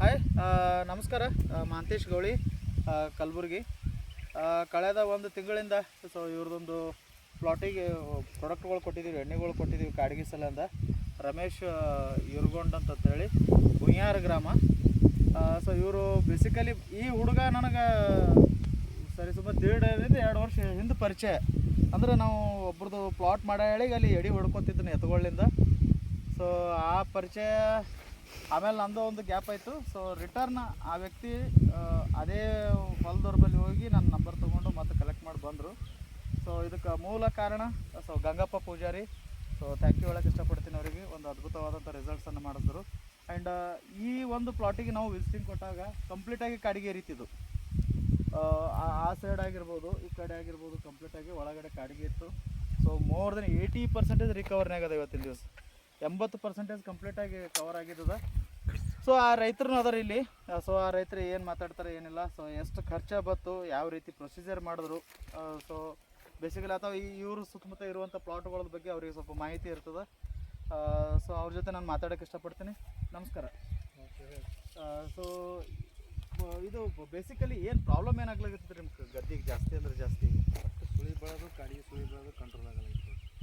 Hi ನಮಸ್ಕಾರ. ಮಹಾಂತೇಶ್ ಗೌಳಿ, ಕಲಬುರ್ಗಿ. ಕಳೆದ ಒಂದು ತಿಂಗಳಿಂದ ಸೊ ಇವ್ರದ್ದೊಂದು ಪ್ಲಾಟಿಗೆ ಪ್ರಾಡಕ್ಟ್ಗಳು ಕೊಟ್ಟಿದ್ದೀವಿ, ಎಣ್ಣೆಗಳು ಕೊಟ್ಟಿದ್ದೀವಿ ಕಾಡಿಗೆ ಸಲಿಂದ. ರಮೇಶ್ ಯುರ್ಗೊಂಡ್ ಅಂತೇಳಿ ಗುಯ್ಯಾರ ಗ್ರಾಮ. ಸೊ ಇವರು ಬೇಸಿಕಲಿ ಈ ಹುಡುಗ ನನಗೆ ಸರಿ ಸುಮಾರು 1.5 ವರ್ಷ ಹಿಂದೆ ಪರಿಚಯ. ಅಂದರೆ ನಾವು ಒಬ್ರದ್ದು ಪ್ಲಾಟ್ ಮಾಡಿ ಹೇಳಿ ಅಲ್ಲಿ ಎಡಿ ಹೊಡ್ಕೊತಿದ್ದೀನಿ ಎತ್ತುಗಳಿಂದ. ಸೊ ಆ ಪರಿಚಯ ಆಮೇಲೆ ನಂದು ಒಂದು ಗ್ಯಾಪ್ ಆಯಿತು. ಸೊ ರಿಟರ್ನ್ ಆ ವ್ಯಕ್ತಿ ಅದೇ ಹೊಲದವ್ರ ಬಳಿ ಹೋಗಿ ನನ್ನ ನಂಬರ್ ತೊಗೊಂಡು ಮತ್ತೆ ಕಲೆಕ್ಟ್ ಮಾಡಿ ಬಂದರು. ಸೊ ಇದಕ್ಕೆ ಮೂಲ ಕಾರಣ so Gangappa Pujari. So thank you ಹೇಳೋಕ್ಕೆ ಇಷ್ಟಪಡ್ತೀನಿ ಅವರಿಗೆ. ಒಂದು ಅದ್ಭುತವಾದಂಥ ರಿಸಲ್ಟ್ಸನ್ನು ಮಾಡಿದ್ರು. ಆ್ಯಂಡ್ ಈ ಒಂದು ಪ್ಲಾಟಿಗೆ ನಾವು ವಿಸಿಟಿಂಗ್ ಕೊಟ್ಟಾಗ ಕಂಪ್ಲೀಟಾಗಿ ಕಾಡಿಗೆ ಏರಿತಿದ್ದು. ಆ ಸೈಡ್ ಆಗಿರ್ಬೋದು, ಈ ಕಡೆ ಆಗಿರ್ಬೋದು, ಕಂಪ್ಲೀಟಾಗಿ ಒಳಗಡೆ ಕಾಡಿಗೆ ಇತ್ತು. ಸೊ ಮೋರ್ ದೆನ್ 80% ರಿಕವರ್ನಾಗ ಅದ ಇವತ್ತಿನ ದಿವಸ. 80% ಕಂಪ್ಲೀಟಾಗಿ ಕವರ್ ಆಗಿದ್ದದ. ಸೊ ಆ ರೈತರು ಅದಾರ ಇಲ್ಲಿ. ಸೊ ಆ ರೈತರು ಏನು ಮಾತಾಡ್ತಾರೆ ಏನಿಲ್ಲ, ಸೊ ಎಷ್ಟು ಖರ್ಚು ಬತ್ತು, ಯಾವ ರೀತಿ ಪ್ರೊಸೀಜರ್ ಮಾಡಿದ್ರು, ಸೊ ಬೇಸಿಕಲಿ ಅಥವಾ ಇವರು ಸುತ್ತಮುತ್ತ ಇರುವಂಥ ಪ್ಲಾಟ್ಗಳ ಬಗ್ಗೆ ಅವರಿಗೆ ಸ್ವಲ್ಪ ಮಾಹಿತಿ ಇರ್ತದೆ. ಸೊ ಅವ್ರ ಜೊತೆ ನಾನು ಮಾತಾಡೋಕ್ಕೆ ಇಷ್ಟಪಡ್ತೀನಿ. ನಮಸ್ಕಾರ. ಸೊ ಇದು ಬೇಸಿಕಲಿ ಏನು ಪ್ರಾಬ್ಲಮ್ ಏನಾಗ್ಲಾಗತ್ತೆ ನಿಮ್ಗೆ ಗದ್ದೆಗೆ ಜಾಸ್ತಿ ಅಂದ್ರೆ ಜಾಸ್ತಿ? ಸುಳಿ ಬೆಳೋದು, ಕಾಡಿಗೆ ಸುಳಿ ಬೆಳೋದು ಕಂಟ್ರೋಲ್ ಆಗಲ್ಲ.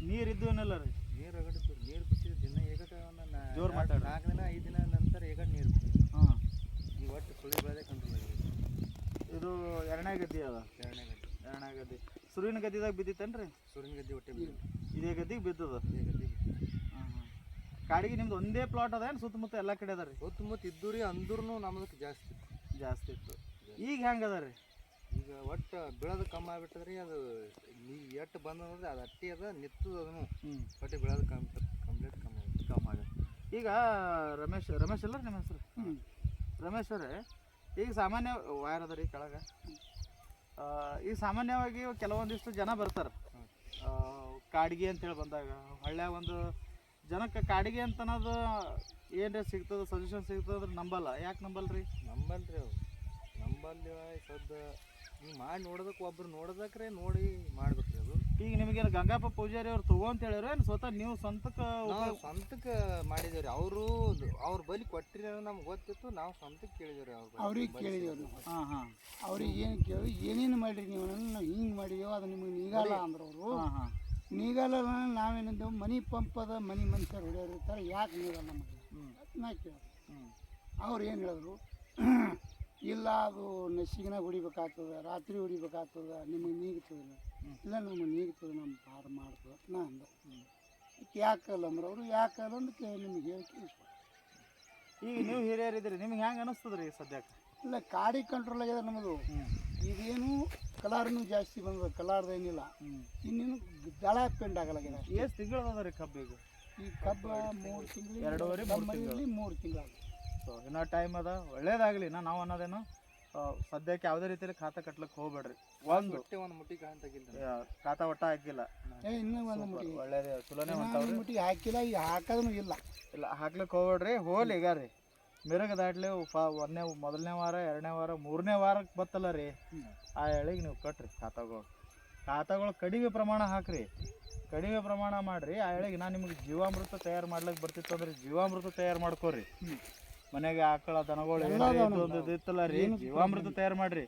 ನೀರು ಇದ್ದು ಏನಲ್ಲ ರೀ? ನೀರು ರಗಡಿದ್ದು, ನೀರು ಬಿಟ್ಟಿದ್ದು ದಿನ ಏಗಟ ಜೋರು ಮಾತಾಡಿ 4 ದಿನ 5 ದಿನ ನಂತರ ಏಗಟ ನೀರು ಬಿಟ್ಟು. ಹಾಂ, ಈ ಒಟ್ಟು ಸುಳಿ ಬೆಳೆದೇ ಕಂಟ್ರೋಲ್ ಆಗಿದೆ. ಇದು ಎರಡನೇ ಗದ್ದೆ ಅದ? ಎರಡನೇ ಗದ್ದೆ. ಸುರಿನ ಗದ್ದಿದಾಗ ಬಿದ್ದಿತ್ತೇನು ರೀ? ಸೂರ್ಯನ ಗದ್ದೆ ಹೊಟ್ಟೆ ಬಿದ್ದು ಇದೇ ಗದ್ದಿಗೆ ಬಿದ್ದದ? ಇದೇ ಗದ್ದೆ ಬಿದ್ದು. ಹಾಂ ಹಾಂ. ಕಾಡಿಗೆ ನಿಮ್ದು ಒಂದೇ ಪ್ಲಾಟ್ ಅದ ಏನು ಸುತ್ತಮುತ್ತ ಎಲ್ಲ ಕಡೆ ಅದ ರೀ? ಸುತ್ತಮುತ್ತ ಇದ್ದು ರೀ, ಅಂದ್ರೂ ನಮ್ಮದಕ್ಕೆ ಜಾಸ್ತಿ ಇತ್ತು. ಈಗ ಹೆಂಗೆ ಅದ ರೀ? ಈಗ ಒಟ್ಟು ಬೆಳೆದು ಕಮ್ಮಿ ಆಗ್ಬಿಟ್ಟದ್ರಿ. ಅದು ನೀ ಎಟ್ಟು ಬಂದ್ರೆ ಅದು ಅಟ್ಟಿ ಅದ ನಿತ್ತದ ಅದನ್ನು ಒಟ್ಟು ಬೆಳೆದು ಕಂಪ್ಲೀಟ್ ಕಮ್ಮಿ ಆಗುತ್ತೆ. ಈಗ ರಮೇಶ್ ಅಲ್ಲ ನಿಮ್ಮ ಹೆಸರು? ರಮೇಶ್ ಅವರೇ, ಈಗ ಸಾಮಾನ್ಯ ವೈರ್ ಅದ ರೀ ಕೆಳಗೆ. ಈಗ ಸಾಮಾನ್ಯವಾಗಿ ಕೆಲವೊಂದಿಷ್ಟು ಜನ ಬರ್ತಾರೆ ಕಾಡಿಗೆ ಅಂತೇಳಿ ಬಂದಾಗ. ಹಳ್ಳ್ಯಾಗ ಒಂದು ಜನಕ್ಕೆ ಕಾಡಿಗೆ ಅಂತ ಅನ್ನೋದು ಏನ್ರಿ ಸಿಗ್ತದೆ, ಸಜೆಷನ್ ಸಿಗ್ತದೆ ಅಂದ್ರೆ ನಂಬಲ್ಲ. ಯಾಕೆ ನಂಬಲ್ರಿ? ನಂಬಲ್ರಿ ಅವ್ರು ನಂಬಲ್ಲಿ ಸದ್ದ ನೀವು ಮಾಡಿ ನೋಡೋದಕ್ಕೆ ಒಬ್ರು ನೋಡೋದಕ್ರೆ ನೋಡಿ ಮಾಡ್ಬೇಕ್ರಿ ಅದು. ಈಗ ನಿಮಗೇನು ಗಂಗಪ್ಪ ಪೂಜಾರಿ ಅವ್ರು ತಗೋ ಅಂತ ಹೇಳಿರೋ ಏನು ಸ್ವತಃ ನೀವು ಸ್ವಂತಕ್ಕೆ? ನಾವು ಸ್ವಂತಕ್ಕೆ ಮಾಡಿದೇವ್ರಿ. ಅವರು ಅವ್ರ ಬಲಿ ಕೊಟ್ಟಿರಿ ನಮ್ಗೆ ಗೊತ್ತಿತ್ತು, ನಾವು ಸ್ವಂತಕ್ಕೆ ಕೇಳಿದೇವ್ರಿ. ಅವ್ರಿಗೆ ಕೇಳಿದೇವ್ರಿ. ಹಾಂ ಹಾಂ. ಅವ್ರಿಗೆ ಏನು ಕೇಳಿ ಏನೇನು ಮಾಡಿರಿ ನೀವು? ನಾವು ಹಿಂಗೆ ಮಾಡಿದೇವು, ಅದು ನಿಮಗೆ ನೀಗಲ್ಲ ಅಂದ್ರೆ ಅವರು. ಹಾಂ ಹಾಂ. ನೀಗಲ್ಲ ನಾವೇನಿದ್ದೆವು ಮನಿ ಪಂಪದ ಮನಿ ಮನುಷ್ಯರು ಹೊಡೆಯೋರು ಇರ್ತಾರೆ, ಯಾಕೆ ನೀಗಲ್ಲ ನಮಗೆ ನಾ ಕೇಳಿ. ಅವ್ರು ಏನು ಹೇಳಿದ್ರು, ಇಲ್ಲ ಅದು ನೆಸಿಗಿನಾಗ ಹೊಡಿಬೇಕಾಗ್ತದೆ, ರಾತ್ರಿ ಹೊಡಿಬೇಕಾಗ್ತದೆ, ನಿಮಗೆ ನೀಗ್ತದೆ. ಇಲ್ಲ ನಮಗೆ ನೀಗ್ತದೆ, ನಮ್ಮ ಪಾರು ಮಾಡ್ತದೆ ನಾ ಅಂದ. ಯಾಕಲ್ಲ ಅಂದ್ರೆ ಅವರು ಯಾಕಲ್ಲ ಅಂತ ನಿಮ್ಗೆ ಹೇಳಿಕೆ. ಈಗ ನೀವು ಹಿರಿಯರಿದ್ದೀರಿ, ನಿಮ್ಗೆ ಹೆಂಗೆ ಅನಿಸ್ತದೆ ರೀ ಸದ್ಯಕ್ಕೆ? ಇಲ್ಲ, ಕಾಡಿ ಕಂಟ್ರೋಲ್ ಆಗ್ಯದ ನಮ್ಮದು. ಈಗೇನು ಕಲರ್ನು ಜಾಸ್ತಿ ಬಂದದ, ಕಲರ್ದು ಏನಿಲ್ಲ. ಇನ್ನೇನು ದಳ ಪೆಂಡ್ ಆಗಲಾಗ್ಯದ. ಎಷ್ಟು ತಿಂಗಳು ಅದ ರೀ ಕಬ್ಬು? ಈಗ ಈ ಕಬ್ಬು 3 ತಿಂಗಳು, 2.5-3 ತಿಂಗಳು. ಸೊ ಇನ್ನೂ ಟೈಮ್ ಅದ. ಒಳ್ಳೇದಾಗಲಿ. ನಾವು ಅನ್ನೋದೇನು, ಸದ್ಯಕ್ಕೆ ಯಾವುದೇ ರೀತಿಯಲ್ಲಿ ಖಾತಾ ಕಟ್ಲಿಕ್ಕೆ ಹೋಗ್ಬೇಡ್ರಿ. ಒಂದು ಮುಟ್ಟಿ ಕಾಣ್ ತೆಗಿಲ್ಲ, ಖಾತಾ ಒಟ್ಟ ಹಾಕಿಲ್ಲ. ಇನ್ನೂ ಒಂದು ಮುಟ್ಟಿ ಒಳ್ಳೇದೇ ಚಲೋನೇ ಮುಟ್ಟಿ ಹಾಕಿಲ್ಲ, ಈಗ ಹಾಕೋದೂ ಇಲ್ಲ. ಹಾಕ್ಲಿಕ್ಕೆ ಹೋಗ್ಬೇಡ್ರಿ. ಹೋಗ್ಲಿ ಈಗ ರೀ ಮಿರಗ ದಾಟ್ಲಿ ಮೊದಲನೇ ವಾರ, 2ನೇ ವಾರ, 3ನೇ ವಾರಕ್ಕೆ ಬತ್ತಲ್ಲ ರೀ, ಆ ಎಳೆಗೆ ನೀವು ಕಟ್ರಿ ಖಾತಾಗಳು ಕಡಿಮೆ ಪ್ರಮಾಣ ಹಾಕ್ರಿ. ಕಡಿಮೆ ಪ್ರಮಾಣ ಮಾಡಿರಿ. ಆ ಎಳೆಗೆ ನಾನು ನಿಮಗೆ ಜೀವಾಮೃತ ತಯಾರು ಮಾಡ್ಲಿಕ್ಕೆ ಬರ್ತಿತ್ತು ಅಂದ್ರೆ ಜೀವಾಮೃತ ತಯಾರು ಮಾಡ್ಕೋರಿ. ಮನೆಗೆ ಆಕಳ ದನಗಳು ಒಂದು ಇತ್ತಲ್ಲ ರೀ, ಜೀವಾಮೃತ ತಯಾರು ಮಾಡಿರಿ,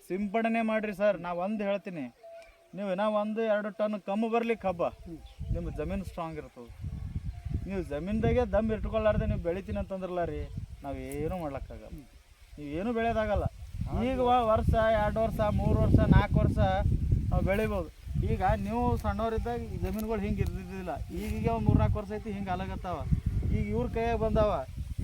ಸಿಂಪಡಣೆ ಮಾಡಿರಿ. ಸರ್ ನಾವು ಒಂದು ಹೇಳ್ತೀನಿ, ನೀವು ಇನ್ನೂ 1-2 ಟನ್ ಕಮ್ಮಿ ಬರ್ಲಿಕ್ಕೆ ಹಬ್ಬ ನಿಮ್ಮ ಜಮೀನು ಸ್ಟ್ರಾಂಗ್ ಇರ್ತದೆ. ನೀವು ಜಮೀನ್ದಾಗೆ ದಮ್ ಇಟ್ಕೊಳ್ಳಾರ್ದೆ ನೀವು ಬೆಳಿತೀನಿ ಅಂತಂದ್ರಲ್ಲ ರೀ, ನಾವು ಏನೂ ಮಾಡ್ಲಿಕ್ಕಾಗಲ್ಲ, ನೀವು ಏನೂ ಬೆಳೆಯೋದಾಗಲ್ಲ. ಈಗ ವರ್ಷ 2 ವರ್ಷ 3 ವರ್ಷ 4 ವರ್ಷ ನಾವು ಬೆಳಿಬೋದು. ಈಗ ನೀವು ಸಣ್ಣವರಿದ್ದಾಗ ಜಮೀನುಗಳು ಹಿಂಗೆ ಇರ್ದಿದ್ದಿಲ್ಲ. ಈಗೀಗ ಒಂದು 3-4 ವರ್ಷ ಐತಿ ಹಿಂಗೆ ಅಲಾಗತ್ತಾವ. ಈಗ ಇವ್ರ ಕೈಯಾಗ ಬಂದಾವ,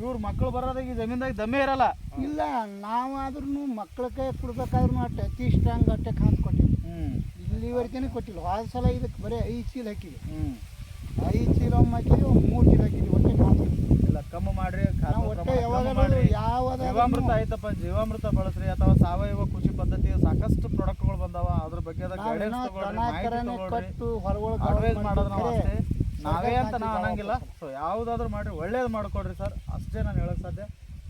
ಇವ್ರ ಮಕ್ಕಳು ಬರೋದಾಗ ಈ ಜಮೀನ್ದಾಗ ದಮ್ಮೇ ಇರಲ್ಲ. ಇಲ್ಲ, ನಾವಾದ್ರೂ ಮಕ್ಳ ಕೈ ಕೊಡ್ಬೇಕಾದ್ರೂ ಅಟ್ಟೆ ಸ್ಟ್ರಾಂಗ್ ಅಟ್ಟೆ ಕಾಂತ ಕೊಟ್ಟಿವಿ. ಇಲ್ಲಿವರೆಗೇನೆ ಕೊಟ್ಟಿಲ್ಲ. ಹೋದ ಸಲ ಇದಕ್ಕೆ ಬರೀ 5 ಚೀಲ ಹಾಕಿವಿ. 5 ಚೀಲ ಒಮ್ಮೆ ಹಾಕಿದ್ವಿ, 3 ಚೀಲ ಹಾಕಿದ್ವಿ. ಒಟ್ಟೆ ಕಾಂತ ಇಲ್ಲ, ಕಮ್ಮಿ ಮಾಡ್ರಿ. ಜೀವಾಮೃತ ಆಯ್ತಪ್ಪ, ಜೀವಾಮೃತ ಬಳಸ್ರಿ. ಅಥವಾ ಸಾವಯವ ಕೃಷಿ ಪದ್ಧತಿಯ ಸಾಕಷ್ಟು ಪ್ರಾಡಕ್ಟ್ಗಳು ಬಂದಾವ, ಅದ್ರ ಬಗ್ಗೆ ಅಡ್ವೈಸ್ ಮಾಡೋದು ನಾವು ಅಷ್ಟೇ. ನಾವೇ ಅಂತ ನಾವು ಅನ್ನಂಗಿಲ್ಲ. ಸೊ ಯಾವುದಾದ್ರೂ ಮಾಡಿರಿ, ಒಳ್ಳೇದು ಮಾಡ್ಕೊಡ್ರಿ ಸರ್, ಅಷ್ಟೇ ನಾನು ಹೇಳೋಕ್ಕೆ ಸಾಧ್ಯ.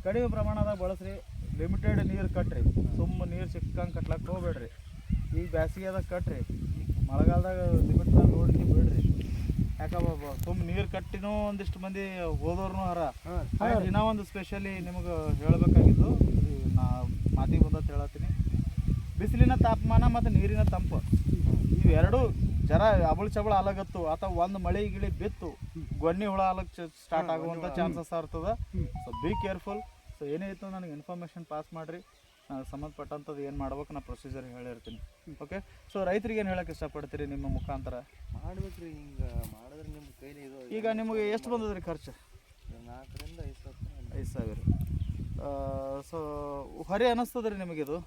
ಕಡಿಮೆ ಪ್ರಮಾಣದಾಗ ಬಳಸ್ರಿ, ಲಿಮಿಟೆಡ್ ನೀರು ಕಟ್ರಿ, ಸುಮ್ಮನೆ ನೀರು ಸಿಕ್ಕಂಗೆ ಕಟ್ಲಕ್ಕೆ ಹೋಗ್ಬೇಡ್ರಿ. ಈಗ ಬೇಸಿಗೆದಾಗ ಕಟ್ರಿ, ಮಳೆಗಾಲದಾಗ ಲಿಮಿಟ್ ಮೇಲೆ ನೋಡ್ಕೊಂಡು ಬಿಡ್ರಿ. ಯಾಕಬ್ಬ ತುಂಬ ನೀರು ಕಟ್ಟಿನೂ ಒಂದಿಷ್ಟು ಮಂದಿ ಹೋದವ್ರು ಹರ. ಇನ್ನೂ ಒಂದು ಸ್ಪೆಷಲಿ ನಿಮಗೆ ಹೇಳಬೇಕಾಗಿದ್ದು, ನಾ ಮಾತಿಗೆ ಬಂದದ್ದು ಹೇಳತ್ತೀನಿ, ಬಿಸಿಲಿನ ತಾಪಮಾನ ಮತ್ತು ನೀರಿನ ತಂಪು ಇವೆರಡು ಜರ ಅಬಳು ಚಬಳ ಅಲಗತ್ತು ಅಥವಾ ಒಂದು ಮಳೆ ಗಿಳಿ ಬಿತ್ತು ಗೊನ್ನಿ ಹುಳ ಅಲಕ್ಕೆ ಸ್ಟಾರ್ಟ್ ಆಗುವಂಥ ಚಾನ್ಸಸ್ ಇರ್ತದೆ. So be careful. ಸೊ ಏನೇ ಇತ್ತು ನನಗೆ ಇನ್ಫಾರ್ಮೇಷನ್ ಪಾಸ್ ಮಾಡಿರಿ, ನನಗೆ ಸಂಬಂಧಪಟ್ಟಂಥದ್ದು ಏನು ಮಾಡ್ಬೇಕು ನಾ ಪ್ರೊಸೀಜರ್ ಹೇಳಿರ್ತೀನಿ. ಓಕೆ. ಸೊ ರೈತರಿಗೆ ಏನು ಹೇಳಕ್ಕೆ ಇಷ್ಟಪಡ್ತೀರಿ ನಿಮ್ಮ ಮುಖಾಂತರ? ಮಾಡ್ಬೇಕ್ರಿ, ಹಿಂಗೆ ಮಾಡಿದ್ರೆ ನಿಮ್ಮ ಕೈಲಿ ಇದು. ಈಗ ನಿಮಗೆ ಎಷ್ಟು ಬಂದದ್ರಿ ಖರ್ಚು? 4 ರಿಂದ 5 5 ಸಾವಿರ. ಸೊ ಹೊರೆ ಅನ್ನಿಸ್ತದ್ರಿ ನಿಮಗಿದು?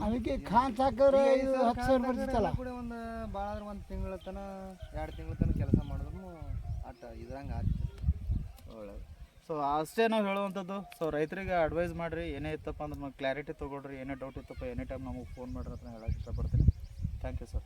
ಅದಕ್ಕೆ ಖಾನ್ ಸಾಕಿದ್ರೆ 10 ಸಾವಿರ ಬರ್ತಿತ್ತಲ್ಲ. ಕೂಡ ಒಂದು ಭಾಳ ಅಂದ್ರೆ 1 ತಿಂಗಳ ತನಕ 2 ತಿಂಗಳ ತನಕ ಕೆಲಸ ಮಾಡಿದ್ರು ಆಟ ಇದ್ರಂಗೆ ಆಗ್ತದೆ. ಒಳ್ಳೆಯದು. ಸೊ ಅಷ್ಟೇ ನಾವು ಹೇಳುವಂಥದ್ದು. ಸೊ ರೈತರಿಗೆ ಅಡ್ವೈಸ್ ಮಾಡಿರಿ, ಏನೇ ಇತ್ತಪ್ಪ ಅಂದ್ರೆ ನಾವು ಕ್ಲಾರಿಟಿ ತೊಗೊಳ್ರಿ, ಏನೇ ಡೌಟ್ ಇತ್ತಪ್ಪ ಎನಿ ಟೈಮ್ ನಮಗೆ ಫೋನ್ ಮಾಡಿರಿ ಅಂತ ಹೇಳಕ್ಕೆ ಇಷ್ಟಪಡ್ತೀನಿ. Thank you sir.